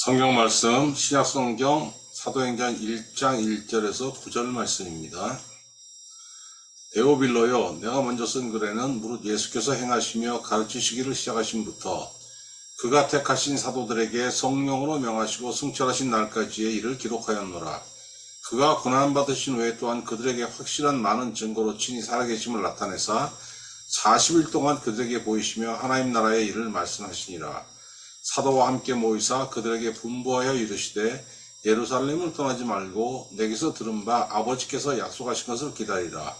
성경 말씀 신약성경 사도행전 1장 1절에서 9절 말씀입니다. 데오빌로여, 내가 먼저 쓴 글에는 무릇 예수께서 행하시며 가르치시기를 시작하심부터 그가 택하신 사도들에게 성령으로 명하시고 승천하신 날까지의 일을 기록하였노라. 그가 고난받으신 후에 또한 그들에게 확실한 많은 증거로 친히 살아계심을 나타내사 40일 동안 그들에게 보이시며 하나님 나라의 일을 말씀하시니라. 사도와 함께 모이사 그들에게 분부하여 이르시되 예루살렘을 떠나지 말고 내게서 들은 바 아버지께서 약속하신 것을 기다리라.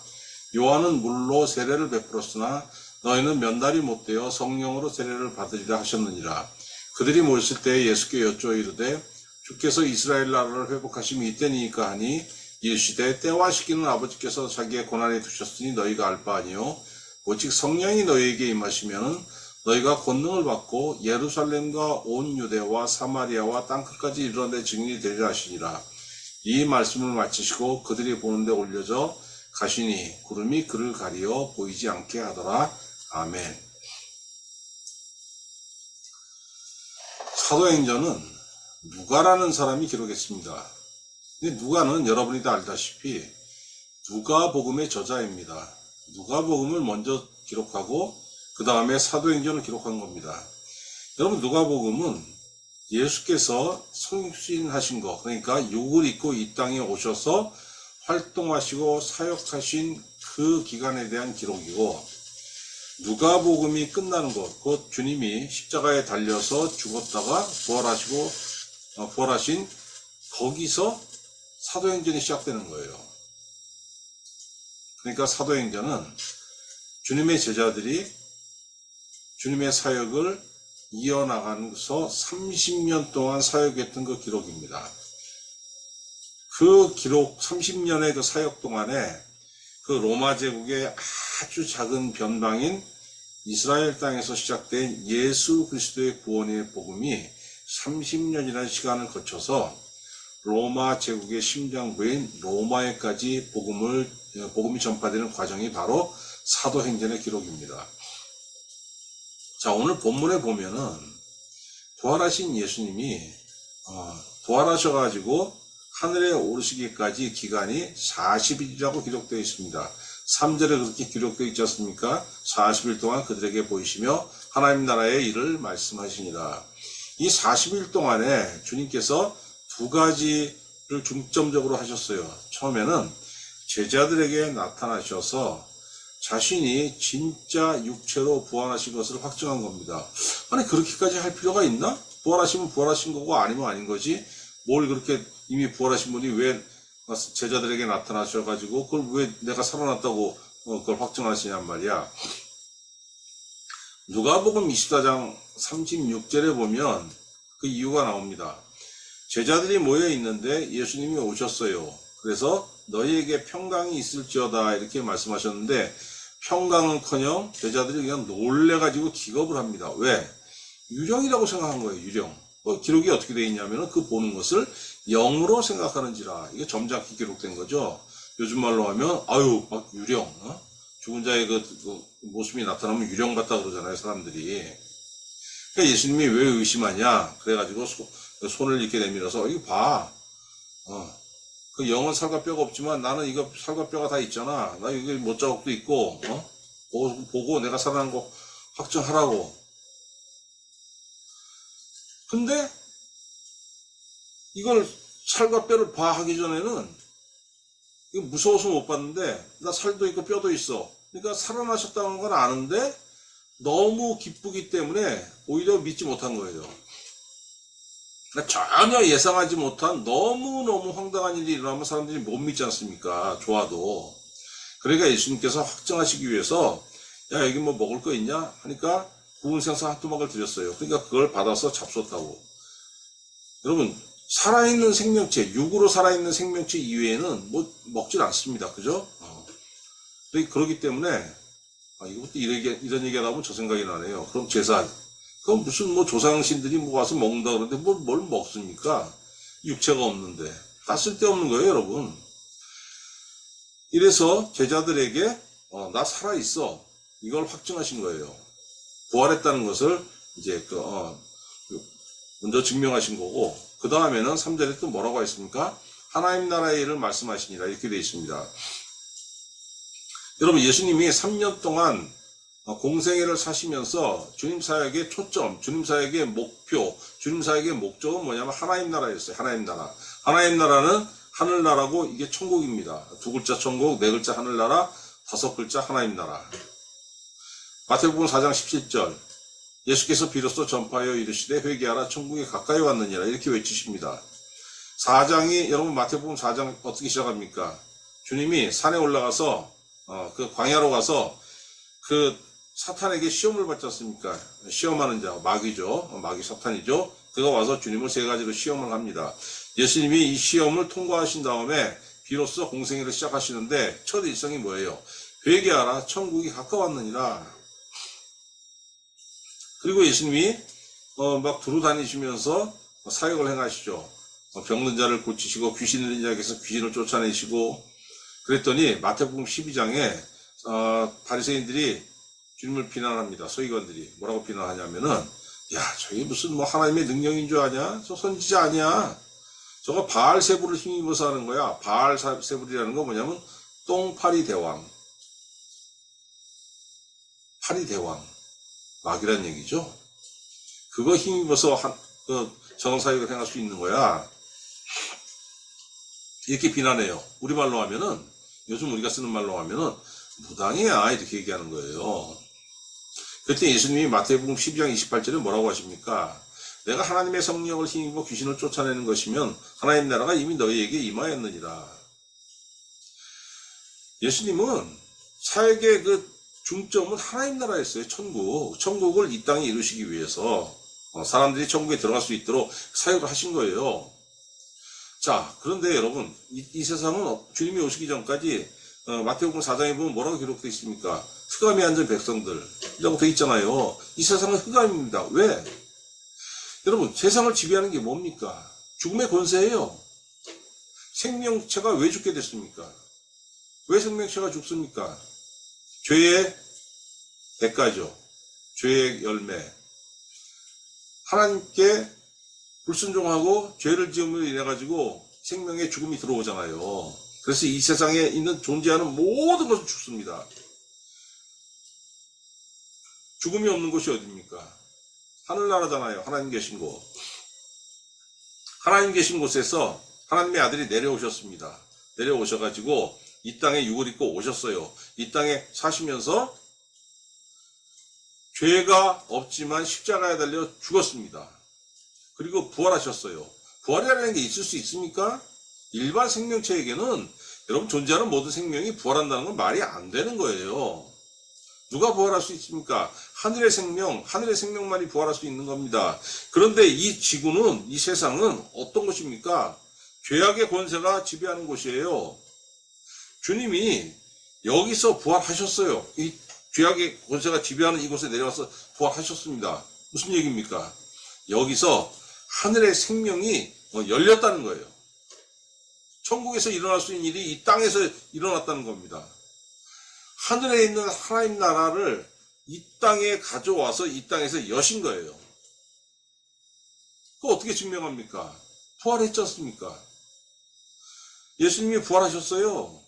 요한은 물로 세례를 베풀었으나 너희는 몇 날이 못되어 성령으로 세례를 받으리라 하셨느니라. 그들이 모였을 때에 예수께 여쭈어 이르되 주께서 이스라엘 나라를 회복하심이 이때니까 하니 이르시되 때와 시기는 아버지께서 자기의 고난에 두셨으니 너희가 알 바 아니요 오직 성령이 너희에게 임하시면은 너희가 권능을 받고 예루살렘과 온 유대와 사마리아와 땅끝까지 이르러 내 증인이 되리라 하시니라. 이 말씀을 마치시고 그들이 보는데 올려져 가시니 구름이 그를 가리어 보이지 않게 하더라. 아멘. 사도행전은 누가라는 사람이 기록했습니다. 근데 누가는 여러분이 다 알다시피 누가복음의 저자입니다. 누가복음을 먼저 기록하고 그 다음에 사도행전을 기록한 겁니다. 여러분, 누가복음은 예수께서 성육신하신 거, 그러니까 육을 입고 이 땅에 오셔서 활동하시고 사역하신 그 기간에 대한 기록이고, 누가복음이 끝나는 것, 곧 주님이 십자가에 달려서 죽었다가 부활하신 거기서 사도행전이 시작되는 거예요. 그러니까 사도행전은 주님의 제자들이 주님의 사역을 이어나가면서 30년 동안 사역했던 그 기록입니다. 그 기록 30년의 그 사역 동안에 그 로마 제국의 아주 작은 변방인 이스라엘 땅에서 시작된 예수 그리스도의 구원의 복음이 30년이라는 시간을 거쳐서 로마 제국의 심장부인 로마에까지 복음이 전파되는 과정이 바로 사도행전의 기록입니다. 자, 오늘 본문에 보면은 부활하신 예수님이 부활하셔가지고 하늘에 오르시기까지 기간이 40일이라고 기록되어 있습니다. 3절에 그렇게 기록되어 있지 않습니까? 40일 동안 그들에게 보이시며 하나님 나라의 일을 말씀하시니라. 이 40일 동안에 주님께서 두 가지를 중점적으로 하셨어요. 처음에는 제자들에게 나타나셔서 자신이 진짜 육체로 부활하신 것을 확증한 겁니다. 아니, 그렇게까지 할 필요가 있나? 부활하시면 부활하신 거고 아니면 아닌 거지. 뭘 그렇게 이미 부활하신 분이 왜 제자들에게 나타나셔가지고 그걸 왜 내가 살아났다고 그걸 확증하시냔 말이야. 누가복음 24장 36절에 보면 그 이유가 나옵니다. 제자들이 모여 있는데 예수님이 오셨어요. 그래서 너희에게 평강이 있을지어다 이렇게 말씀하셨는데 평강은커녕 제자들이 그냥 놀래가지고 기겁을 합니다. 왜? 유령이라고 생각한 거예요. 유령. 기록이 어떻게 되어 있냐면 그 보는 것을 영으로 생각하는지라. 이게 점잖게 기록된 거죠. 요즘 말로 하면 아유 막 유령, 죽은 자의 그 모습이 나타나면 유령 같다 그러잖아요, 사람들이. 그러니까 예수님이 왜 의심하냐? 그래가지고 손을 이렇게 내밀어서 이거 봐. 그 영은 살과 뼈가 없지만 나는 이거 살과 뼈가 다 있잖아. 나 여기 못자국도 있고, 보고 내가 살아난 거 확정하라고. 근데 이걸 살과 뼈를 봐 하기 전에는 이거 무서워서 못 봤는데 나 살도 있고 뼈도 있어. 그러니까 살아나셨다는 건 아는데 너무 기쁘기 때문에 오히려 믿지 못한 거예요. 그러니까 전혀 예상하지 못한 너무너무 황당한 일이 일어나면 사람들이 못 믿지 않습니까? 좋아도. 그러니까 예수님께서 확증하시기 위해서 야 여기 뭐 먹을 거 있냐 하니까 구운 생선 한 토막을 드렸어요. 그러니까 그걸 받아서 잡숫다고. 여러분 살아있는 생명체, 육으로 살아있는 생명체 이외에는 뭐 먹질 않습니다. 그죠? 그렇기 때문에 이것도 이런 얘기가 나오면 저 생각이 나네요. 그럼 제사, 그럼 무슨 뭐 조상신들이 뭐 와서 먹는다 그러는데 뭘 먹습니까? 육체가 없는데. 다 쓸데없는 거예요, 여러분. 이래서 제자들에게 나 살아있어. 이걸 확증하신 거예요. 부활했다는 것을 이제 먼저 증명하신 거고, 그 다음에는 3절에 또 뭐라고 했습니까? 하나님 나라의 일을 말씀하시니라 이렇게 되어 있습니다. 여러분 예수님이 3년 동안 공생애를 사시면서 주님 사역의 초점, 주님 사역의 목표, 주님 사역의 목적은 뭐냐면 하나님 나라였어요. 하나님 나라. 하나님 나라는 하늘나라고 이게 천국입니다. 2글자 천국, 4글자 하늘나라, 5글자 하나님 나라. 마태복음 4장 17절 예수께서 비로소 전파하여 이르시되 회개하라 천국에 가까이 왔느니라 이렇게 외치십니다. 4장이 여러분 마태복음 4장 어떻게 시작합니까? 주님이 산에 올라가서 그 광야로 가서 그 사탄에게 시험을 받지 않습니까? 시험하는 자, 마귀죠. 마귀 사탄이죠. 그가 와서 주님을 3가지로 시험을 합니다. 예수님이 이 시험을 통과하신 다음에 비로소 공생애를 시작하시는데 첫 일성이 뭐예요? 회개하라 천국이 가까웠느니라. 그리고 예수님이 막 두루 다니시면서 사역을 행하시죠. 병든 자를 고치시고 귀신 들린 자에게서 귀신을 쫓아내시고 그랬더니 마태복음 12장에 바리새인들이 주님을 비난합니다. 서기관들이 뭐라고 비난하냐면은 야 저게 무슨 뭐 하나님의 능력인 줄 아냐? 저 선지자 아니야? 저거 바알세불을 힘입어서 하는 거야. 바알세불이라는 거 뭐냐면 똥파리 대왕, 파리 대왕, 마귀란 얘기죠. 그거 힘입어서 정사역을 행할 수 있는 거야. 이렇게 비난해요. 우리말로 하면은 요즘 우리가 쓰는 말로 하면은 무당이야 이렇게 얘기하는 거예요. 그때 예수님이 마태복음 12장 28절에 뭐라고 하십니까? 내가 하나님의 성령을 힘입어 귀신을 쫓아내는 것이면 하나님 나라가 이미 너희에게 임하였느니라. 예수님은 사역의 그 중점은 하나님 나라였어요. 천국을 이 땅에 이루시기 위해서 사람들이 천국에 들어갈 수 있도록 사역을 하신 거예요. 자, 그런데 여러분 이 세상은 주님이 오시기 전까지 마태복음 4장에 보면 뭐라고 기록되어 있습니까? 흑암에 앉은 백성들이라고 되어 있잖아요. 이 세상은 흑암입니다. 왜? 여러분 세상을 지배하는 게 뭡니까? 죽음의 권세예요. 생명체가 왜 죽게 됐습니까? 왜 생명체가 죽습니까? 죄의 대가죠. 죄의 열매. 하나님께 불순종하고 죄를 지음으로 인해 가지고 생명의 죽음이 들어오잖아요. 그래서 이 세상에 있는 존재하는 모든 것은 죽습니다. 죽음이 없는 곳이 어디입니까? 하늘나라잖아요. 하나님 계신 곳. 하나님 계신 곳에서 하나님의 아들이 내려오셨습니다. 내려오셔가지고 이 땅에 육을 입고 오셨어요. 이 땅에 사시면서 죄가 없지만 십자가에 달려 죽었습니다. 그리고 부활하셨어요. 부활이라는 게 있을 수 있습니까? 일반 생명체에게는 여러분 존재하는 모든 생명이 부활한다는 건 말이 안 되는 거예요. 누가 부활할 수 있습니까? 하늘의 생명만이 부활할 수 있는 겁니다. 그런데 이 지구는, 이 세상은 어떤 것입니까? 죄악의 권세가 지배하는 곳이에요. 주님이 여기서 부활하셨어요. 이 죄악의 권세가 지배하는 이곳에 내려와서 부활하셨습니다. 무슨 얘기입니까? 여기서 하늘의 생명이 열렸다는 거예요. 천국에서 일어날 수 있는 일이 이 땅에서 일어났다는 겁니다. 하늘에 있는 하나님 나라를 이 땅에 가져와서 이 땅에서 여신 거예요. 그거 어떻게 증명합니까? 부활했지 않습니까? 예수님이 부활하셨어요.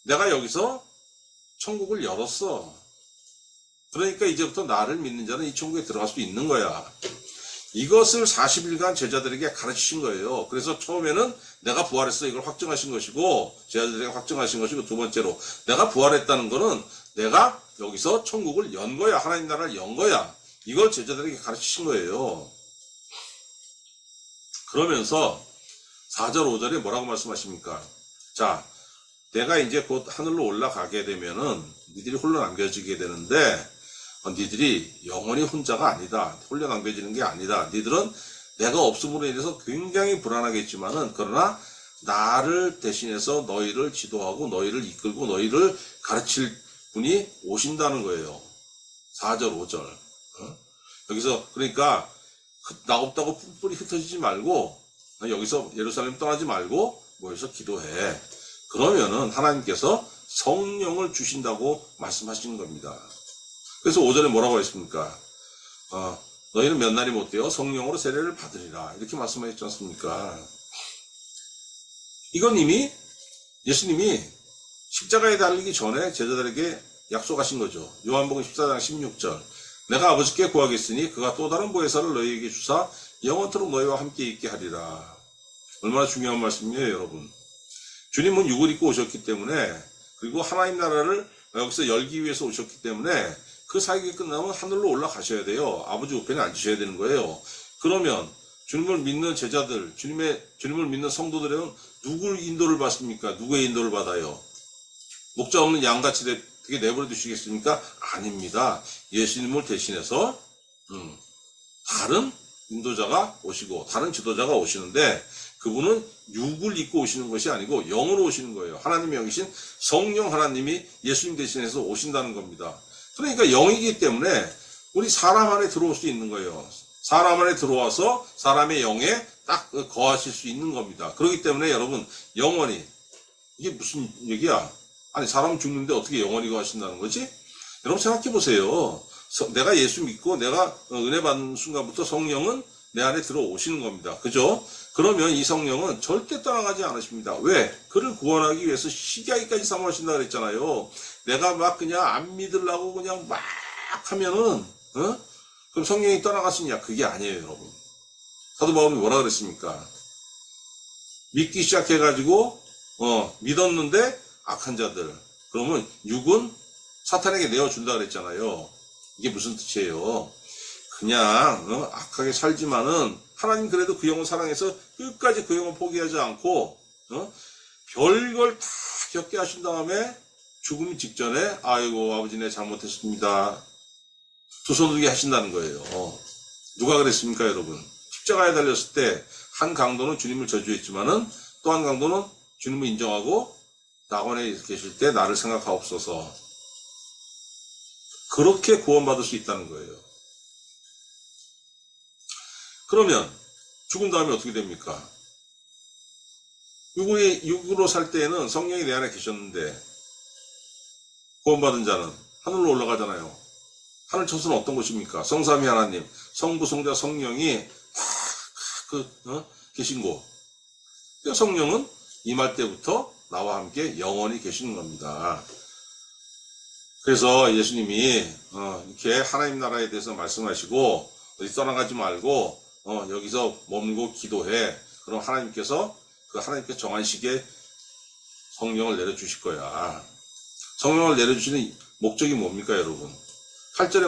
내가 여기서 천국을 열었어. 그러니까 이제부터 나를 믿는 자는 이 천국에 들어갈 수 있는 거야. 이것을 40일간 제자들에게 가르치신 거예요. 그래서 처음에는 내가 부활했어 이걸 확증하신 것이고 제자들에게 확증하신 것이고 두 번째로 내가 부활했다는 거는 내가 여기서 천국을 연 거야. 하나님 나라를 연 거야. 이걸 제자들에게 가르치신 거예요. 그러면서 4절 5절에 뭐라고 말씀하십니까? 자, 내가 이제 곧 하늘로 올라가게 되면은 니들이 홀로 남겨지게 되는데 니들이 영원히 혼자가 아니다. 홀로 남겨지는 게 아니다. 니들은 내가 없음으로 인해서 굉장히 불안하겠지만은 그러나 나를 대신해서 너희를 지도하고 너희를 이끌고 너희를 가르칠 분이 오신다는 거예요. 4절 5절 여기서 그러니까 나 없다고 뿔뿔이 흩어지지 말고 여기서 예루살렘 떠나지 말고 모여서 기도해. 그러면은 하나님께서 성령을 주신다고 말씀하시는 겁니다. 그래서 5절에 뭐라고 했습니까? 너희는 몇 날이 못 되어 성령으로 세례를 받으리라. 이렇게 말씀하셨지 않습니까? 이건 이미 예수님이 십자가에 달리기 전에 제자들에게 약속하신 거죠. 요한복음 14장 16절. 내가 아버지께 구하겠으니 그가 또 다른 보혜사를 너희에게 주사 영원토록 너희와 함께 있게 하리라. 얼마나 중요한 말씀이에요, 여러분. 주님은 육을 입고 오셨기 때문에 그리고 하나님 나라를 여기서 열기 위해서 오셨기 때문에 그 사역이 끝나면 하늘로 올라가셔야 돼요. 아버지 우편에 앉으셔야 되는 거예요. 그러면 주님을 믿는 제자들, 주님을 믿는 성도들은 누굴 인도를 받습니까? 누구의 인도를 받아요? 목자 없는 양같이 어떻게 내버려 두시겠습니까? 아닙니다. 예수님을 대신해서 다른 인도자가 오시고 다른 지도자가 오시는데 그분은 육을 입고 오시는 것이 아니고 영으로 오시는 거예요. 하나님의 영이신 성령 하나님이 예수님 대신해서 오신다는 겁니다. 그러니까 영이기 때문에 우리 사람 안에 들어올 수 있는 거예요. 사람 안에 들어와서 사람의 영에 딱 거하실 수 있는 겁니다. 그렇기 때문에 여러분 영원히 이게 무슨 얘기야? 아니 사람 죽는데 어떻게 영원히 거하신다는 거지? 여러분 생각해 보세요. 내가 예수 믿고 내가 은혜 받는 순간부터 성령은 내 안에 들어오시는 겁니다. 그죠? 그러면 이 성령은 절대 떠나가지 않으십니다. 왜? 그를 구원하기 위해서 시기하기까지 사모하신다 그랬잖아요. 내가 막 그냥 안 믿으려고 그냥 막 하면은 그럼 성령이 떠나갔으냐? 그게 아니에요, 여러분. 사도 바울이 뭐라 그랬습니까? 믿기 시작해가지고 믿었는데 악한 자들. 그러면 육은 사탄에게 내어준다 그랬잖아요. 이게 무슨 뜻이에요? 그냥 악하게 살지만은 하나님 그래도 그 영을 사랑해서 끝까지 그 영을 포기하지 않고 별걸 다 겪게 하신 다음에 죽음 직전에 아이고 아버지 내 잘못했습니다. 두 손 들게 하신다는 거예요. 누가 그랬습니까 여러분? 십자가에 달렸을 때 한 강도는 주님을 저주했지만은 또 한 강도는 주님을 인정하고 낙원에 계실 때 나를 생각하옵소서. 그렇게 구원받을 수 있다는 거예요. 그러면 죽은 다음에 어떻게 됩니까? 육으로 살 때에는 성령이 내 안에 계셨는데 구원받은 자는 하늘로 올라가잖아요. 하늘 천수는 어떤 곳입니까? 성삼위 하나님, 성부, 성자, 성령이 다 계신 곳. 성령은 임할 때부터 나와 함께 영원히 계시는 겁니다. 그래서 예수님이 이렇게 하나님 나라에 대해서 말씀하시고 어디 떠나가지 말고 여기서 머물고 기도해. 그럼 하나님께서 그 하나님께 정한 시기에 성령을 내려주실 거야. 성령을 내려주시는 목적이 뭡니까 여러분? 8절에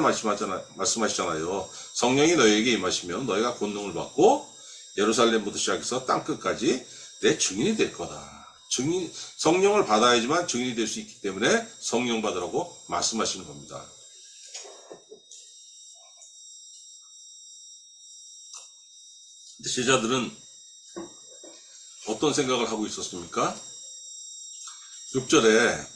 말씀하시잖아요. 성령이 너희에게 임하시면 너희가 권능을 받고 예루살렘부터 시작해서 땅끝까지 내 증인이 될 거다. 성령을 받아야지만 증인이 될 수 있기 때문에 성령 받으라고 말씀하시는 겁니다. 근데 제자들은 어떤 생각을 하고 있었습니까? 6절에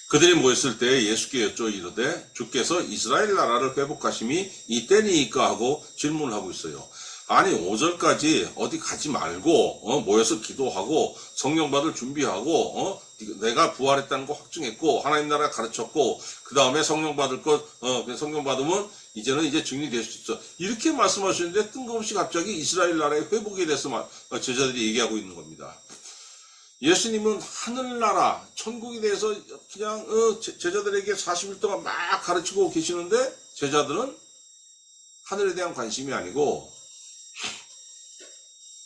그들이 모였을 때 예수께 여쭈어 이르되 주께서 이스라엘 나라를 회복하심이 이때니까 하고 질문을 하고 있어요. 아니 5절까지 어디 가지 말고 모여서 기도하고 성령 받을 준비하고 내가 부활했다는 거 확증했고 하나님 나라 가르쳤고 그 다음에 성령 받을 것 성령 받으면 이제는 증인이 될 수 있어. 이렇게 말씀하시는데 뜬금없이 갑자기 이스라엘 나라의 회복에 대해서 제자들이 얘기하고 있는 겁니다. 예수님은 하늘나라 천국에 대해서 그냥 제자들에게 40일 동안 막 가르치고 계시는데 제자들은 하늘에 대한 관심이 아니고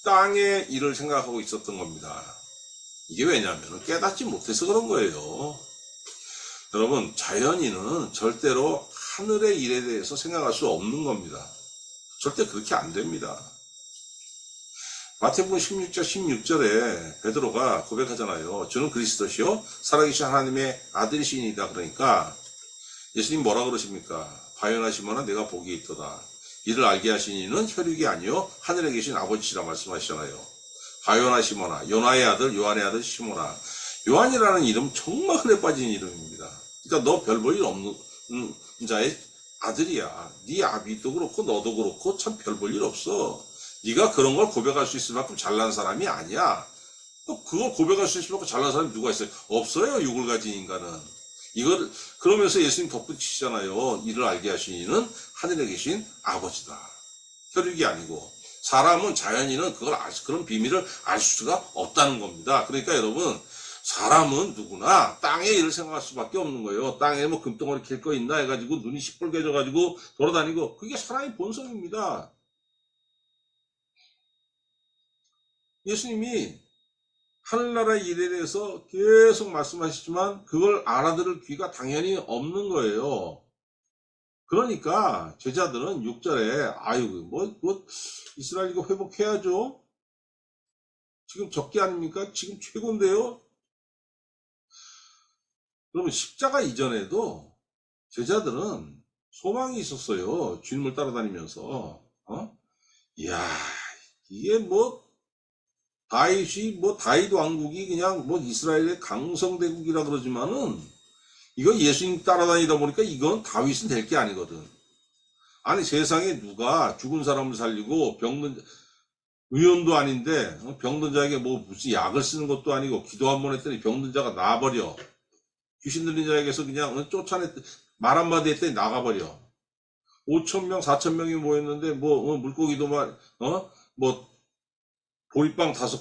땅의 일을 생각하고 있었던 겁니다. 이게 왜냐하면 깨닫지 못해서 그런 거예요. 여러분 자연인은 절대로 하늘의 일에 대해서 생각할 수 없는 겁니다. 절대 그렇게 안 됩니다. 마태복음 16장 16절에 베드로가 고백하잖아요. 저는 그리스도시요 살아계신 하나님의 아들이시니이다. 그러니까 예수님 뭐라 그러십니까? 바요나시모나 내가 복이 있도다. 이를 알게 하신 이는 혈육이 아니요 하늘에 계신 아버지시라 말씀하시잖아요. 바요나 시모나, 요나의 아들, 요한의 아들 시모나. 요한이라는 이름 정말 흔해 빠진 이름입니다. 그러니까 너 별 볼 일 없는 자의 아들이야. 네 아비도 그렇고 너도 그렇고 참 별 볼 일 없어. 네가 그런 걸 고백할 수 있을 만큼 잘난 사람이 아니야. 그걸 고백할 수 있을 만큼 잘난 사람이 누가 있어요? 없어요. 육을 가진 인간은. 이걸 그러면서 예수님 덧붙이시잖아요. 이를 알게 하신 이는 하늘에 계신 아버지다. 혈육이 아니고. 사람은 자연인은 그걸 그런 비밀을 알 수가 없다는 겁니다. 그러니까 여러분 사람은 누구나 땅의 일을 생각할 수밖에 없는 거예요. 땅에 뭐 금덩어리 캘 거 있나 해가지고 눈이 시뻘개져가지고 돌아다니고 그게 사람의 본성입니다. 예수님이 하늘나라의 일에 대해서 계속 말씀하시지만 그걸 알아들을 귀가 당연히 없는 거예요. 그러니까 제자들은 6절에 아유 뭐 이스라엘 이거 회복해야죠. 지금 적게 아닙니까? 지금 최고인데요. 그러면 십자가 이전에도 제자들은 소망이 있었어요. 주님을 따라다니면서. 이야 이게 뭐 다윗 왕국이 그냥 뭐 이스라엘의 강성대국이라 그러지만은 이거 예수님 따라다니다 보니까 이건 다윗은 될 게 아니거든. 아니 세상에 누가 죽은 사람을 살리고 병든 의원도 아닌데 병든 자에게 뭐 무슨 약을 쓰는 것도 아니고 기도 한 번 했더니 병든 자가 나아버려. 귀신 들린 자에게서 그냥 쫓아냈 말 한마디 했더니 나가버려. 5,000명 4,000명이 모였는데 뭐 물고기도 뭐 보리빵 다섯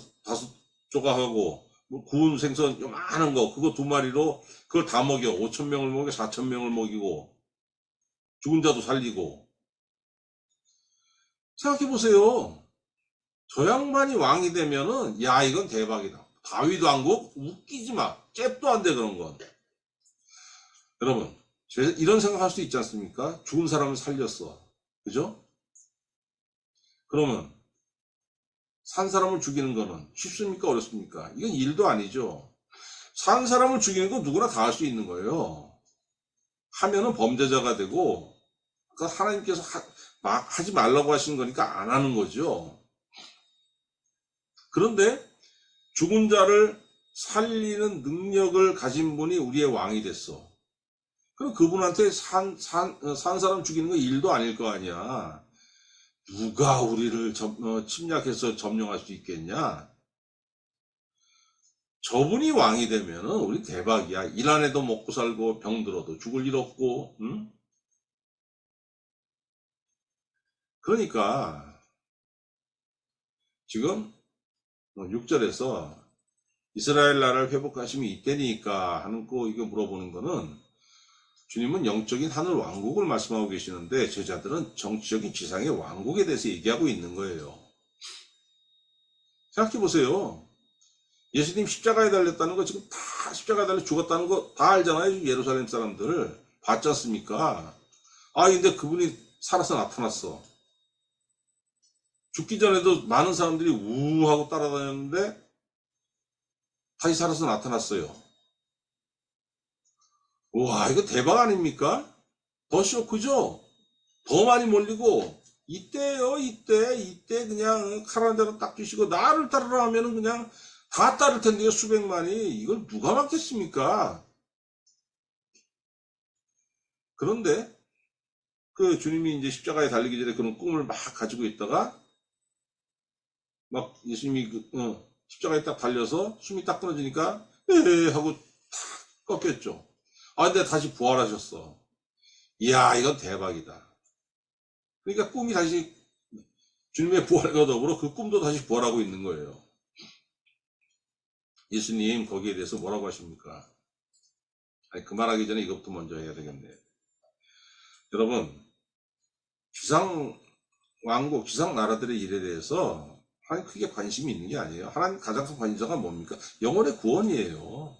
조각하고 뭐 구운 생선 요만한 거 그거 2마리로 그걸 다 먹여. 5,000명을 먹여 4,000명을 먹이고 죽은 자도 살리고. 생각해보세요. 저 양반이 왕이 되면은 야 이건 대박이다. 다윗 왕국 웃기지 마. 잽도 안 돼 그런 건. 여러분 이런 생각할 수 있지 않습니까? 죽은 사람을 살렸어. 그죠? 그러면 산 사람을 죽이는 거는 쉽습니까? 어렵습니까? 이건 일도 아니죠. 산 사람을 죽이는 건 누구나 다 할 수 있는 거예요. 하면은 범죄자가 되고 그 하나님께서 하지 말라고 하시는 거니까 안 하는 거죠. 그런데 죽은 자를 살리는 능력을 가진 분이 우리의 왕이 됐어. 그럼 그분한테 산 사람 죽이는 건 일도 아닐 거 아니야. 누가 우리를 침략해서 점령할 수 있겠냐? 저분이 왕이 되면은 우리 대박이야. 일 안 해도 먹고 살고 병 들어도 죽을 일 없고. 응? 그러니까 지금 6절에서 이스라엘 나라를 회복하심이 이때니까 하는 거 이거 물어보는 거는 주님은 영적인 하늘 왕국을 말씀하고 계시는데 제자들은 정치적인 지상의 왕국에 대해서 얘기하고 있는 거예요. 생각해 보세요. 예수님 십자가에 달렸다는 거 지금 다 십자가에 달려 죽었다는 거 다 알잖아요. 예루살렘 사람들 봤지 않습니까? 근데 그분이 살아서 나타났어. 죽기 전에도 많은 사람들이 우하고 따라다녔는데 다시 살아서 나타났어요. 와 이거 대박 아닙니까? 더 쇼크죠? 더 많이 몰리고 이때요 이때 그냥 칼 한 대로 딱 주시고 나를 따르라 하면은 그냥 다 따를 텐데요. 수백만이. 이걸 누가 막겠습니까? 그런데 그 주님이 이제 십자가에 달리기 전에 그런 꿈을 막 가지고 있다가 막 예수님이 십자가에 딱 달려서 숨이 딱 끊어지니까 에 하고 탁 꺾였죠. 근데 다시 부활하셨어. 이야 이건 대박이다. 그러니까 꿈이 다시 주님의 부활과 더불어 그 꿈도 다시 부활하고 있는 거예요. 예수님 거기에 대해서 뭐라고 하십니까? 그 말하기 전에 이것부터 먼저 해야 되겠네요. 여러분 지상 왕국, 지상 나라들의 일에 대해서 하나님 크게 관심이 있는 게 아니에요. 하나님 가장 큰 관심사가 뭡니까? 영혼의 구원이에요.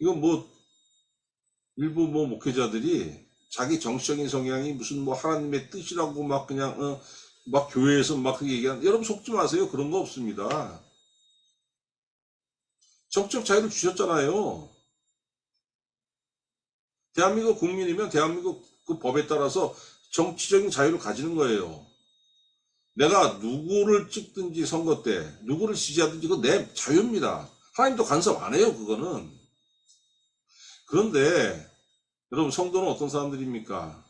이건 일부 목회자들이 자기 정치적인 성향이 무슨 하나님의 뜻이라고 막 그냥 막 교회에서 막 그렇게 얘기하는, 여러분 속지 마세요. 그런 거 없습니다. 정책 자유를 주셨잖아요. 대한민국 국민이면 대한민국 그 법에 따라서 정치적인 자유를 가지는 거예요. 내가 누구를 찍든지 선거 때 누구를 지지하든지 그건 내 자유입니다. 하나님도 간섭 안 해요, 그거는. 그런데 여러분, 성도는 어떤 사람들입니까?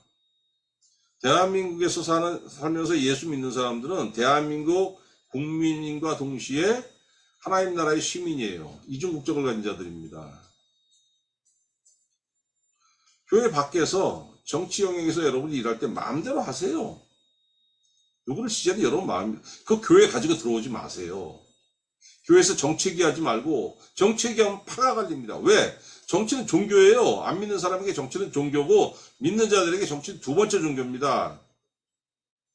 대한민국에서 살면서 예수 믿는 사람들은 대한민국 국민과 동시에 하나님 나라의 시민이에요. 이중국적을 가진 자들입니다. 교회 밖에서 정치 영역에서 여러분이 일할 때 마음대로 하세요. 누구를 지지하든 여러분 마음, 그 교회 가지고 들어오지 마세요. 교회에서 정치기 하지 말고, 정치기 하면 파가 갈립니다. 왜? 정치는 종교예요. 안 믿는 사람에게 정치는 종교고, 믿는 자들에게 정치는 두 번째 종교입니다.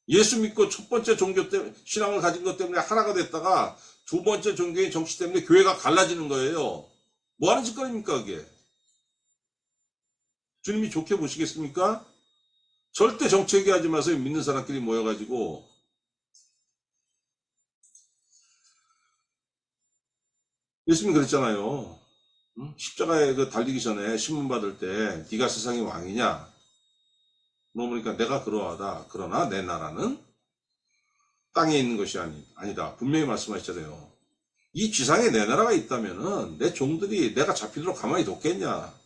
예수 믿고 첫 번째 종교 때문에, 신앙을 가진 것 때문에 하나가 됐다가, 두 번째 종교인 정치 때문에 교회가 갈라지는 거예요. 뭐 하는 짓거리입니까, 그게? 주님이 좋게 보시겠습니까? 절대 정치 얘기하지 마세요. 믿는 사람끼리 모여가지고. 예수님이 그랬잖아요. 십자가에 그 달리기 전에 신문 받을 때 네가 세상의 왕이냐? 물어보니까 내가 그러하다. 그러나 내 나라는 땅에 있는 것이 아니다. 분명히 말씀하시잖아요. 이 지상에 내 나라가 있다면은 내 종들이 내가 잡히도록 가만히 뒀겠냐?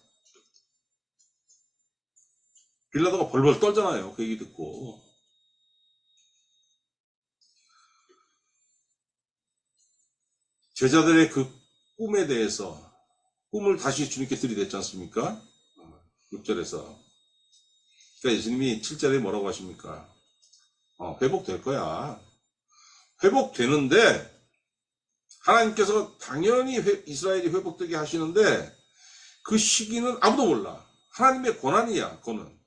빌라도가 벌벌 떨잖아요. 그 얘기 듣고. 제자들의 그 꿈에 대해서, 꿈을 다시 주님께 들이댔지 않습니까? 6절에서. 그러니까 예수님이 7절에 뭐라고 하십니까? 회복될 거야. 회복되는데, 하나님께서 당연히 이스라엘이 회복되게 하시는데, 그 시기는 아무도 몰라. 하나님의 권한이야, 그거는.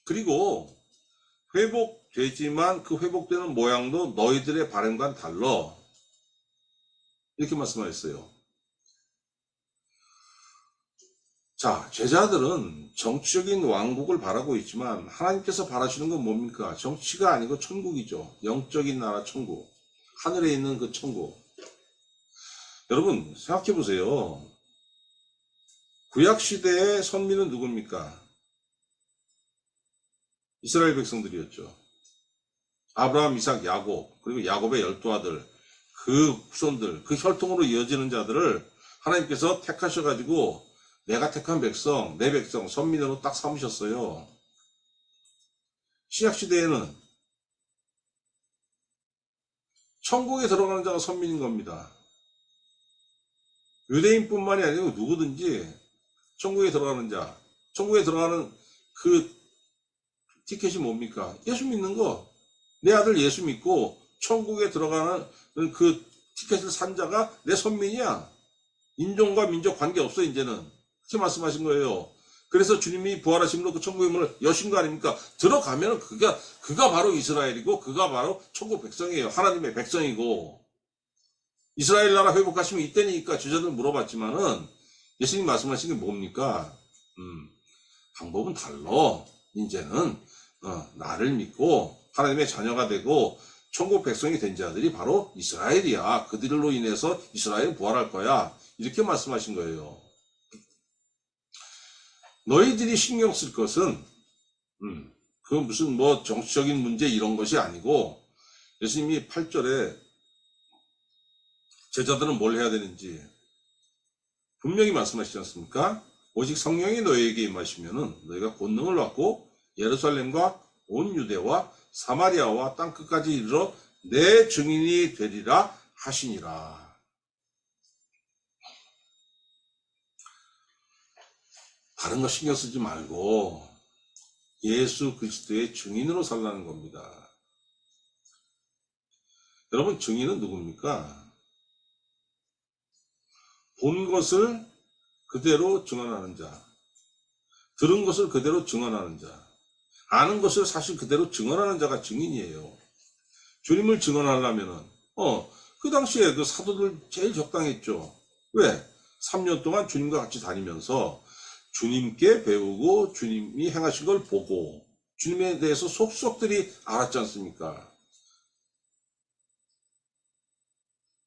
그리고 회복되지만 그 회복되는 모양도 너희들의 바람과는 달라. 이렇게 말씀하셨어요. 자, 제자들은 정치적인 왕국을 바라고 있지만 하나님께서 바라시는 건 뭡니까? 정치가 아니고 천국이죠. 영적인 나라 천국. 하늘에 있는 그 천국. 여러분 생각해 보세요. 구약시대의 선민은 누굽니까? 이스라엘 백성들이었죠. 아브라함, 이삭, 야곱, 그리고 야곱의 12아들, 그 후손들, 그 혈통으로 이어지는 자들을 하나님께서 택하셔가지고 내가 택한 백성, 내 백성, 선민으로 딱 삼으셨어요. 신약시대에는 천국에 들어가는 자가 선민인 겁니다. 유대인뿐만이 아니고 누구든지 천국에 들어가는 자, 천국에 들어가는 그 티켓이 뭡니까? 예수 믿는 거. 내 아들 예수 믿고 천국에 들어가는 그 티켓을 산 자가 내 선민이야. 인종과 민족 관계없어 이제는. 그렇게 말씀하신 거예요. 그래서 주님이 부활하심으로 그 천국의 문을 여신 거 아닙니까? 들어가면 그가 바로 이스라엘이고 그가 바로 천국 백성이에요. 하나님의 백성이고. 이스라엘 나라 회복하시면 이때니까 주자들 물어봤지만은 예수님 말씀하신 게 뭡니까? 방법은 달라. 이제는 나를 믿고 하나님의 자녀가 되고 천국 백성이 된 자들이 바로 이스라엘이야. 그들로 인해서 이스라엘은 부활할 거야. 이렇게 말씀하신 거예요. 너희들이 신경 쓸 것은 그 무슨 뭐 정치적인 문제 이런 것이 아니고 예수님이 8절에 제자들은 뭘 해야 되는지 분명히 말씀하시지 않습니까? 오직 성령이 너희에게 임하시면은 너희가 권능을 받고 예루살렘과 온 유대와 사마리아와 땅끝까지 이르러 내 증인이 되리라 하시니라. 다른 거 신경 쓰지 말고 예수 그리스도의 증인으로 살라는 겁니다. 여러분, 증인은 누굽니까? 본 것을 그대로 증언하는 자, 들은 것을 그대로 증언하는 자, 아는 것을 사실 그대로 증언하는 자가 증인이에요. 주님을 증언하려면은 그 당시에 그 사도들 제일 적당했죠. 왜? 3년 동안 주님과 같이 다니면서 주님께 배우고 주님이 행하신 걸 보고 주님에 대해서 속속들이 알았지 않습니까?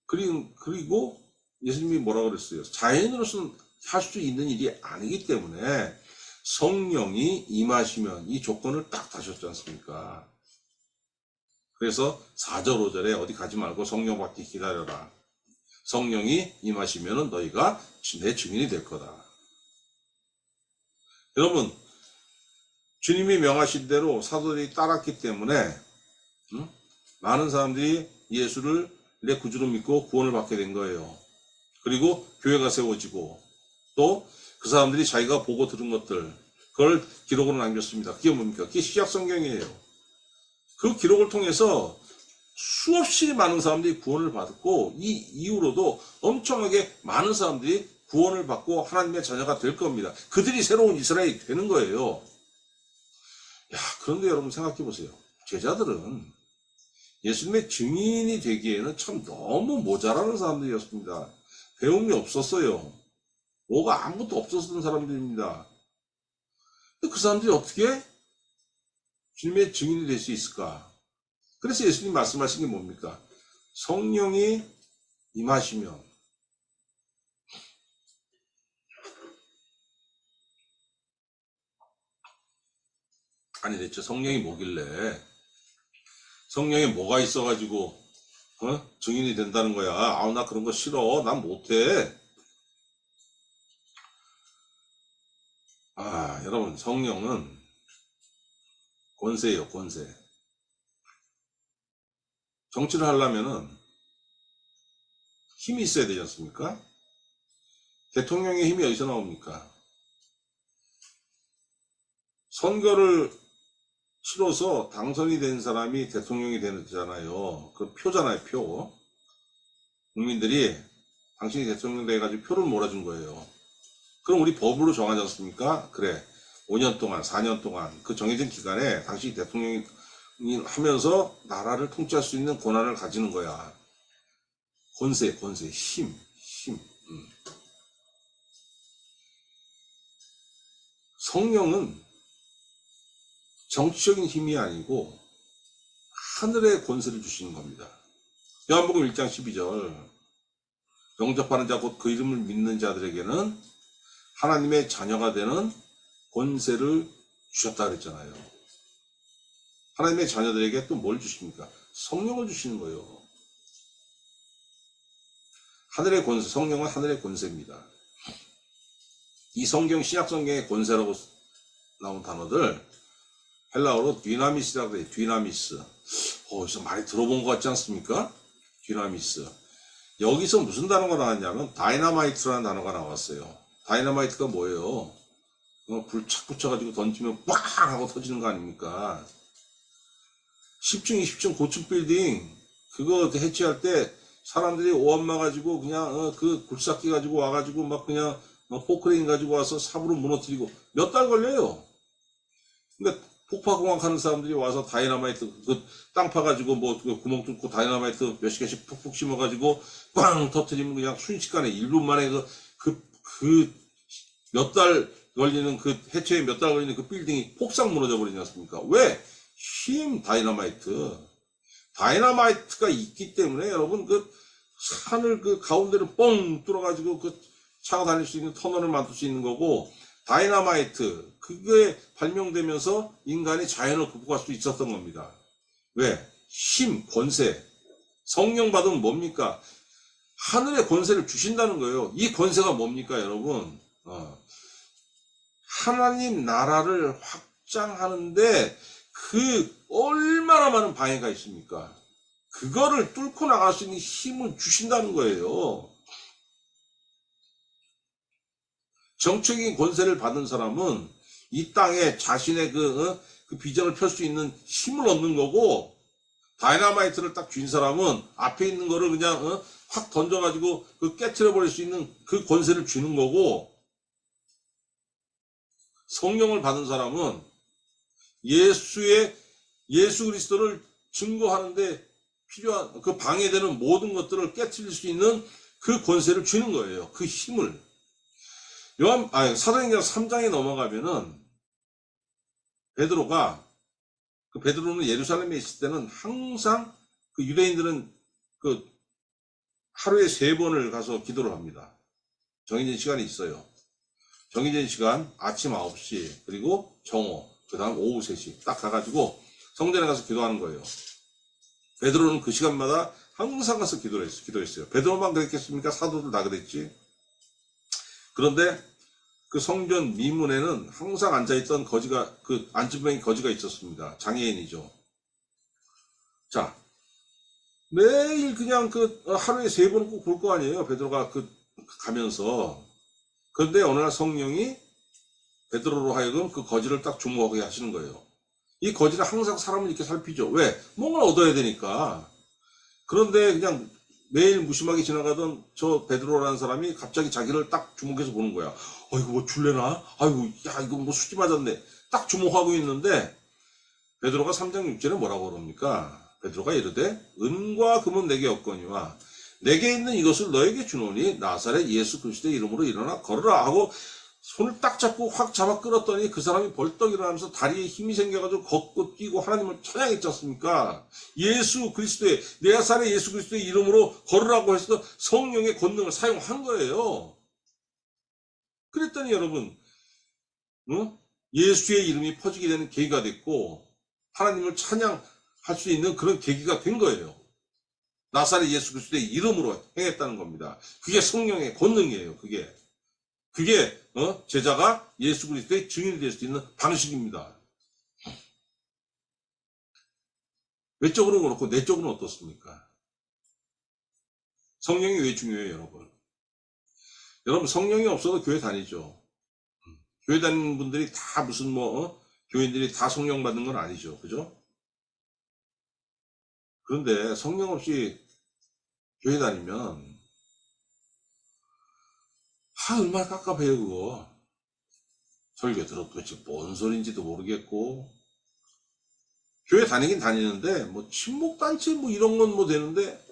그리고 예수님이 뭐라고 그랬어요? 자연으로서는 할 수 있는 일이 아니기 때문에 성령이 임하시면 이 조건을 딱 다셨지 않습니까? 그래서 4절 5절에 어디 가지 말고 성령 받기 기다려라. 성령이 임하시면 너희가 내 증인이 될 거다. 여러분, 주님이 명하신 대로 사도들이 따랐기 때문에 많은 사람들이 예수를 내 구주로 믿고 구원을 받게 된 거예요. 그리고 교회가 세워지고 또 그 사람들이 자기가 보고 들은 것들 그걸 기록으로 남겼습니다. 그게 뭡니까? 그게 시약 성경이에요. 그 기록을 통해서 수없이 많은 사람들이 구원을 받았고 이 이후로도 엄청나게 많은 사람들이 구원을 받고 하나님의 자녀가 될 겁니다. 그들이 새로운 이스라엘이 되는 거예요. 야, 그런데 여러분 생각해 보세요. 제자들은 예수님의 증인이 되기에는 참 너무 모자라는 사람들이었습니다. 배움이 없었어요. 뭐가 아무것도 없었던 사람들입니다. 그 사람들이 어떻게 주님의 증인이 될 수 있을까? 그래서 예수님 말씀하신 게 뭡니까? 성령이 임하시면 아니 대체 성령이 뭐길래 성령에 뭐가 있어가지고 증인이 된다는 거야. 아우 나 그런 거 싫어. 난 못해. 아 여러분 성령은 권세예요. 권세. 정치를 하려면은 힘이 있어야 되지 않습니까? 대통령의 힘이 어디서 나옵니까? 선거를 치러서 당선이 된 사람이 대통령이 되잖아요. 그 표잖아요, 표. 국민들이 당신이 대통령 돼가지고 표를 몰아준 거예요. 그럼 우리 법으로 정하지 않습니까? 그래. 5년 동안, 4년 동안 그 정해진 기간에 당신이 대통령이 하면서 나라를 통치할 수 있는 권한을 가지는 거야. 권세, 권세, 힘. 성령은 정치적인 힘이 아니고 하늘의 권세를 주시는 겁니다. 요한복음 1장 12절 영접하는 자 곧 그 이름을 믿는 자들에게는 하나님의 자녀가 되는 권세를 주셨다 그랬잖아요. 하나님의 자녀들에게 또 뭘 주십니까? 성령을 주시는 거예요. 하늘의 권세, 성령은 하늘의 권세입니다. 이 성경, 신약성경의 권세라고 나온 단어들 헬라어로 뒤나미스라고 그래요. 뒤나미스. 어디서 많이 들어본 것 같지 않습니까? 뒤나미스. 여기서 무슨 단어가 나왔냐면 다이너마이트라는 단어가 나왔어요. 다이너마이트가 뭐예요? 불 착 붙여가지고 던지면 빵 하고 터지는 거 아닙니까? 10층, 20층 고층 빌딩 그거 해체할 때 사람들이 오한마 가지고 그냥 그 굴삭기 가지고 와가지고 막 그냥 포크레인 가지고 와서 삽으로 무너뜨리고 몇 달 걸려요. 그러니까 폭파공학 하는 사람들이 와서 다이너마이트 그 땅 파가지고 뭐 구멍 뚫고 다이너마이트 몇십 개씩 푹푹 심어가지고 빵 터뜨리면 그냥 순식간에 1분 만에 몇 달 걸리는 그 해체에 몇 달 걸리는 그 빌딩이 폭삭 무너져 버리지 않습니까? 왜? 힘 다이너마이트가 있기 때문에 여러분 그 산을 그 가운데를 뻥 뚫어가지고 그 차가 다닐 수 있는 터널을 만들 수 있는 거고 다이너마이트 그게 발명되면서 인간이 자연을 극복할 수 있었던 겁니다. 왜? 힘, 권세. 성령 받으면 뭡니까? 하늘의 권세를 주신다는 거예요. 이 권세가 뭡니까 여러분? 하나님 나라를 확장하는데 그 얼마나 많은 방해가 있습니까? 그거를 뚫고 나갈 수 있는 힘을 주신다는 거예요. 정적인 권세를 받은 사람은 이 땅에 자신의 그 비전을 펼 수 있는 힘을 얻는 거고 다이너마이트를 딱 쥔 사람은 앞에 있는 거를 그냥 확 던져가지고 그 깨트려 버릴 수 있는 그 권세를 주는 거고 성령을 받은 사람은 예수 그리스도를 증거하는데 필요한 그 방해되는 모든 것들을 깨트릴 수 있는 그 권세를 주는 거예요. 그 힘을. 사도행전 3장에 넘어가면은 베드로가 그 베드로는 예루살렘에 있을 때는 항상 그 유대인들은 그 하루에 3번을 가서 기도를 합니다. 정해진 시간이 있어요. 정해진 시간 아침 9시 그리고 정오 그 다음 오후 3시 딱 가가지고 성전에 가서 기도하는 거예요. 베드로는 그 시간마다 항상 가서 기도했어요. 베드로만 그랬겠습니까? 사도들 다 그랬지. 그런데 그 성전 미문에는 항상 앉아있던 거지가, 그 안진뱅이 거지가 있었습니다. 장애인이죠. 자, 매일 그냥 그 하루에 3번은 꼭 볼 거 아니에요. 베드로가 가면서. 그런데 어느 날 성령이 베드로로 하여금 그 거지를 딱 주목하게 하시는 거예요. 이 거지는 항상 사람을 이렇게 살피죠. 왜? 뭔가 얻어야 되니까. 그런데 그냥 매일 무심하게 지나가던 저 베드로라는 사람이 갑자기 자기를 딱 주목해서 보는 거야. 이거 뭐 줄래나? 아이고, 야, 이거 뭐 수지 맞았네. 딱 주목하고 있는데, 베드로가 3장 6절에 뭐라고 그럽니까? 베드로가 이르되, 은과 금은 내게 없거니와, 내게 있는 이것을 너에게 주노니, 나사렛 예수 그리스도의 이름으로 일어나 걸으라 하고, 손을 딱 잡고 확 잡아 끌었더니 그 사람이 벌떡 일어나면서 다리에 힘이 생겨가지고 걷고 뛰고 하나님을 찬양했지 않습니까? 예수 그리스도의, 나사렛 예수 그리스도의 이름으로 걸으라고 해서 성령의 권능을 사용한 거예요. 그랬더니 여러분, 예수의 이름이 퍼지게 되는 계기가 됐고 하나님을 찬양할 수 있는 그런 계기가 된 거예요. 나사렛 예수 그리스도의 이름으로 행했다는 겁니다. 그게 성령의 권능이에요. 그게 제자가 예수 그리스도의 증인이 될 수 있는 방식입니다. 외적으로는 그렇고 내적으로는 어떻습니까? 성령이 왜 중요해요, 여러분? 여러분 성령이 없어도 교회 다니죠. 교회 다니는 분들이 다 무슨 교인들이 다 성령 받는 건 아니죠. 그죠? 그런데 성령 없이 교회 다니면 얼마나 깝깝해요, 그거. 설교 들어도 도대체 뭔 소린지도 모르겠고, 교회 다니긴 다니는데, 친목단체 이런 건 되는데,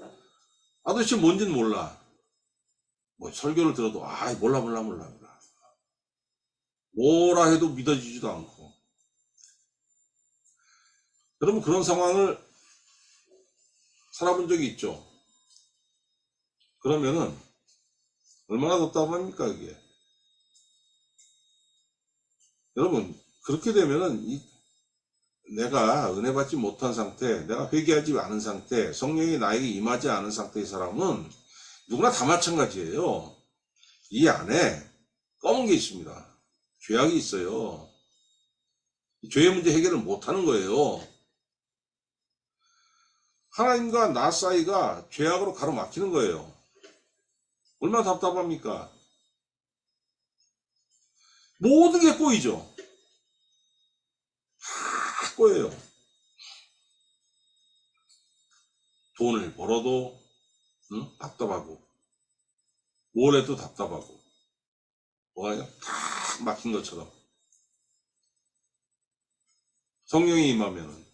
도대체 뭔지는 몰라. 설교를 들어도, 몰라. 뭐라 해도 믿어지지도 않고. 여러분, 그런 상황을 살아본 적이 있죠? 그러면은, 얼마나 답답합니까, 이게? 여러분, 그렇게 되면은, 내가 은혜 받지 못한 상태, 내가 회개하지 않은 상태, 성령이 나에게 임하지 않은 상태의 사람은 누구나 다 마찬가지예요. 이 안에 검은 게 있습니다. 죄악이 있어요. 죄의 문제 해결을 못하는 거예요. 하나님과 나 사이가 죄악으로 가로막히는 거예요. 얼마나 답답합니까? 모든 게 꼬이죠. 다 꼬여요. 돈을 벌어도 답답하고, 뭘 해도 답답하고, 뭐가 다 막힌 것처럼. 성령이 임하면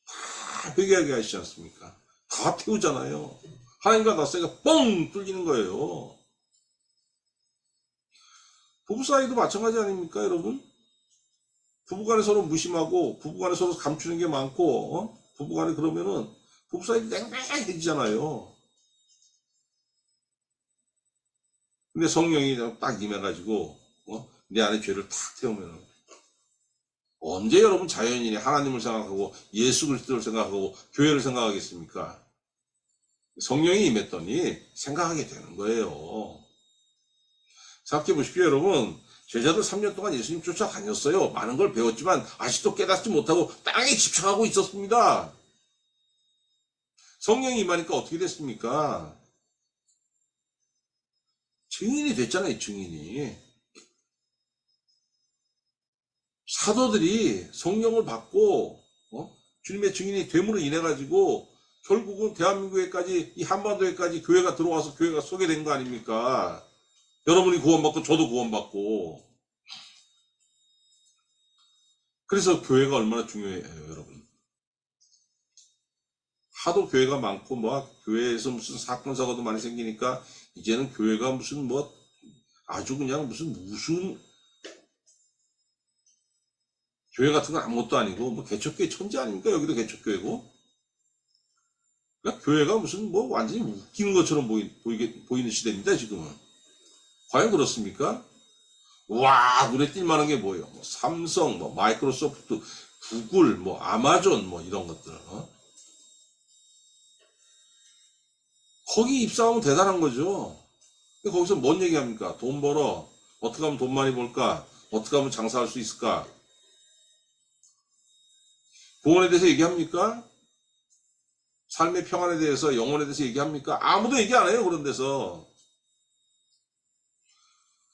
다 회개하게 하시지 않습니까? 다 태우잖아요. 하나님과 나 사이가 뻥 뚫리는 거예요. 부부 사이도 마찬가지 아닙니까, 여러분? 부부간에 서로 무심하고, 부부간에 서로 감추는 게 많고, 부부간에 그러면은, 부부 사이 냉랭해지잖아요. 근데 성령이 딱 임해가지고, 내 안에 죄를 탁 태우면은, 언제 여러분 자연인이 하나님을 생각하고, 예수 그리스도를 생각하고, 교회를 생각하겠습니까? 성령이 임했더니, 생각하게 되는 거예요. 생각해 보십시오, 여러분. 제자들 3년 동안 예수님 쫓아다녔어요. 많은 걸 배웠지만 아직도 깨닫지 못하고 땅에 집착하고 있었습니다. 성령이 임하니까 어떻게 됐습니까? 증인이 됐잖아요, 증인이. 사도들이 성령을 받고 주님의 증인이 됨으로 인해 가지고 결국은 대한민국에까지 이 한반도에까지 교회가 들어와서 교회가 서게 된 거 아닙니까? 여러분이 구원받고 저도 구원받고. 그래서 교회가 얼마나 중요해요, 여러분. 하도 교회가 많고 교회에서 무슨 사건 사고도 많이 생기니까 이제는 교회가 무슨 아주 그냥 무슨 교회 같은 건 아무것도 아니고 뭐 개척교회 천지 아닙니까? 여기도 개척교회고. 그러니까 교회가 무슨 뭐 완전히 웃기는 것처럼 보이는 시대입니다, 지금은. 과연 그렇습니까? 와, 눈에 띌 만한 게 뭐예요? 뭐 삼성, 뭐 마이크로소프트, 구글, 뭐 아마존, 뭐 이런 것들. 거기 입사하면 대단한 거죠. 거기서 뭔 얘기합니까? 돈 벌어. 어떻게 하면 돈 많이 벌까? 어떻게 하면 장사할 수 있을까? 구원에 대해서 얘기합니까? 삶의 평안에 대해서, 영혼에 대해서 얘기합니까? 아무도 얘기 안 해요, 그런 데서.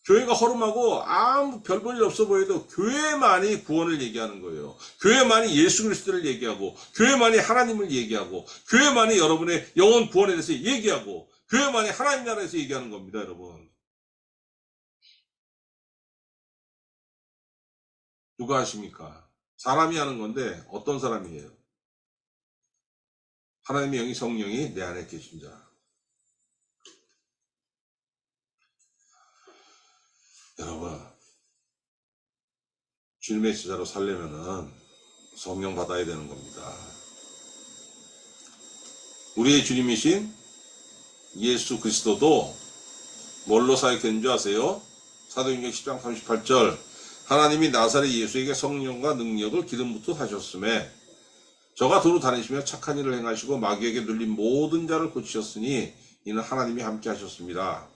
교회가 허름하고 아무 별 볼 일 없어 보여도 교회만이 구원을 얘기하는 거예요. 교회만이 예수 그리스도를 얘기하고, 교회만이 하나님을 얘기하고, 교회만이 여러분의 영혼 구원에 대해서 얘기하고, 교회만이 하나님 나라에서 얘기하는 겁니다, 여러분. 누가 하십니까? 사람이 하는 건데 어떤 사람이에요? 하나님의 영이, 성령이 내 안에 계신 자. 여러분, 주님의 제자로 살려면은 성령 받아야 되는 겁니다. 우리의 주님이신 예수 그리스도도 뭘로 사역했는 줄 아세요? 사도행전 10장 38절, 하나님이 나사렛 예수에게 성령과 능력을 기름부터 하셨음에 저가 도로 다니시며 착한 일을 행하시고 마귀에게 눌린 모든 자를 고치셨으니 이는 하나님이 함께 하셨습니다.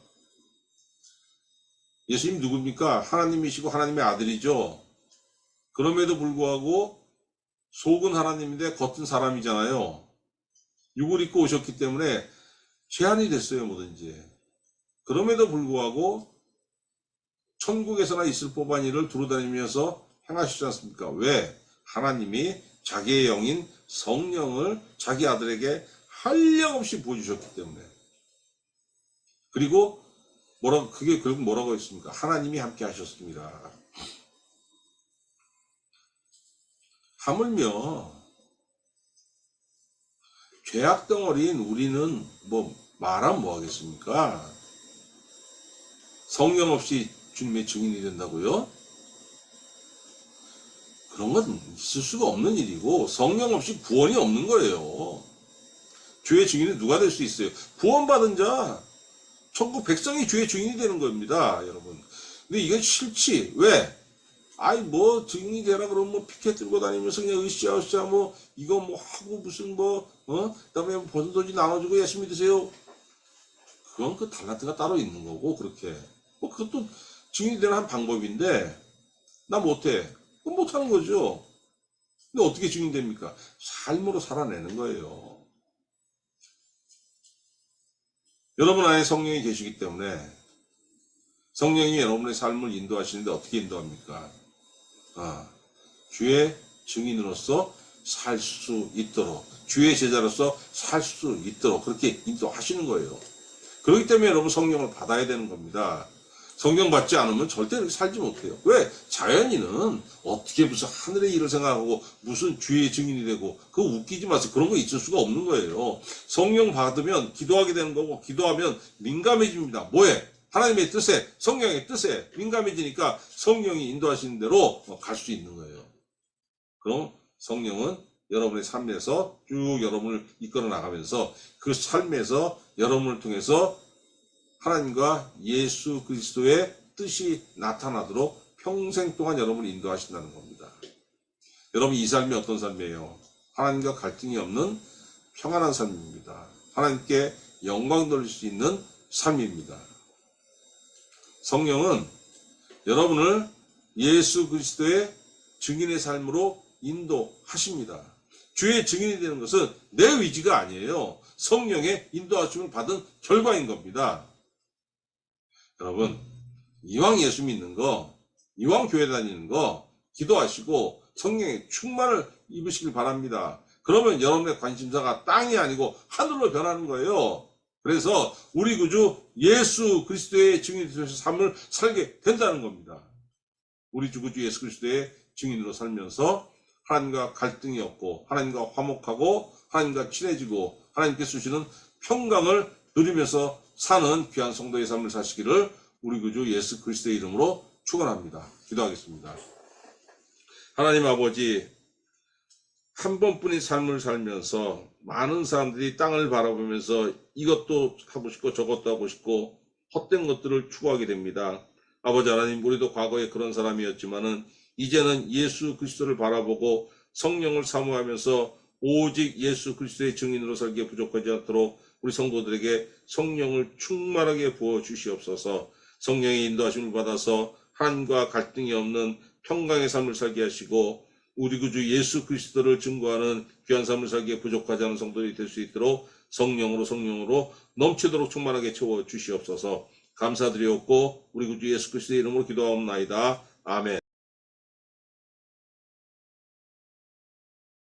예수님 누굽니까? 하나님이시고 하나님의 아들이죠. 그럼에도 불구하고 속은 하나님인데 겉은 사람이잖아요. 육을 입고 오셨기 때문에 제한이 됐어요, 뭐든지. 그럼에도 불구하고 천국에서나 있을 법한 일을 두루다니면서 행하시지 않습니까? 왜? 하나님이 자기의 영인 성령을 자기 아들에게 한량없이 보여주셨기 때문에. 그리고 그게 결국 뭐라고 했습니까? 하나님이 함께 하셨습니다. 하물며 죄악 덩어리인 우리는 뭐 말하면 뭐 하겠습니까? 성령 없이 주님의 증인이 된다고요? 그런 건 있을 수가 없는 일이고 성령 없이 구원이 없는 거예요. 주의 증인은 누가 될 수 있어요? 구원받은 자, 천국 백성이 주의 증인이 되는 겁니다, 여러분. 근데 이건 싫지. 왜? 아이 뭐 증인이 되라 그러면 뭐 피켓 들고 다니면서 그냥 으쌰으쌰 뭐 이거 뭐 하고 무슨 그다음에 버선 돈지 나눠주고 예수 믿으세요. 그건 그 달란트가 따로 있는 거고 그렇게 뭐 그것도 증인이 되는 한 방법인데 나 못해. 그럼 못하는 거죠. 근데 어떻게 증인됩니까? 삶으로 살아내는 거예요. 여러분 안에 성령이 계시기 때문에 성령이 여러분의 삶을 인도하시는데 어떻게 인도합니까? 주의 증인으로서 살 수 있도록, 주의 제자로서 살 수 있도록 그렇게 인도하시는 거예요. 그렇기 때문에 여러분 성령을 받아야 되는 겁니다. 성령 받지 않으면 절대 이렇게 살지 못해요. 왜? 자연인은 어떻게 무슨 하늘의 일을 생각하고 무슨 주의 증인이 되고 그거 웃기지 마세요. 그런 거 있을 수가 없는 거예요. 성령 받으면 기도하게 되는 거고 기도하면 민감해집니다. 뭐에? 하나님의 뜻에, 성령의 뜻에 민감해지니까 성령이 인도하시는 대로 갈 수 있는 거예요. 그럼 성령은 여러분의 삶에서 쭉 여러분을 이끌어 나가면서 그 삶에서 여러분을 통해서 하나님과 예수 그리스도의 뜻이 나타나도록 평생 동안 여러분을 인도하신다는 겁니다. 여러분 이 삶이 어떤 삶이에요? 하나님과 갈등이 없는 평안한 삶입니다. 하나님께 영광 돌릴 수 있는 삶입니다. 성령은 여러분을 예수 그리스도의 증인의 삶으로 인도하십니다. 주의 증인이 되는 것은 내 의지가 아니에요. 성령의 인도하심을 받은 결과인 겁니다. 여러분, 이왕 예수 믿는 거, 이왕 교회 다니는 거, 기도하시고 성령의 충만을 입으시길 바랍니다. 그러면 여러분의 관심사가 땅이 아니고 하늘로 변하는 거예요. 그래서 우리 구주 예수 그리스도의 증인이 되셔서 삶을 살게 된다는 겁니다. 우리 주 구주 예수 그리스도의 증인으로 살면서 하나님과 갈등이 없고 하나님과 화목하고 하나님과 친해지고 하나님께서 주시는 평강을 누리면서 사는 귀한 성도의 삶을 사시기를 우리 구주 예수 그리스도의 이름으로 축원합니다. 기도하겠습니다. 하나님 아버지, 한 번뿐인 삶을 살면서 많은 사람들이 땅을 바라보면서 이것도 하고 싶고 저것도 하고 싶고 헛된 것들을 추구하게 됩니다. 아버지 하나님, 우리도 과거에 그런 사람이었지만은 이제는 예수 그리스도를 바라보고 성령을 사모하면서 오직 예수 그리스도의 증인으로 살기에 부족하지 않도록 우리 성도들에게 성령을 충만하게 부어 주시옵소서. 성령의 인도하심을 받아서 한과 갈등이 없는 평강의 삶을 살게 하시고 우리 구주 예수 그리스도를 증거하는 귀한 삶을 살기에 부족하지 않은 성도들이 될 수 있도록 성령으로 넘치도록 충만하게 채워 주시옵소서. 감사드리옵고 우리 구주 예수 그리스도의 이름으로 기도하옵나이다. 아멘.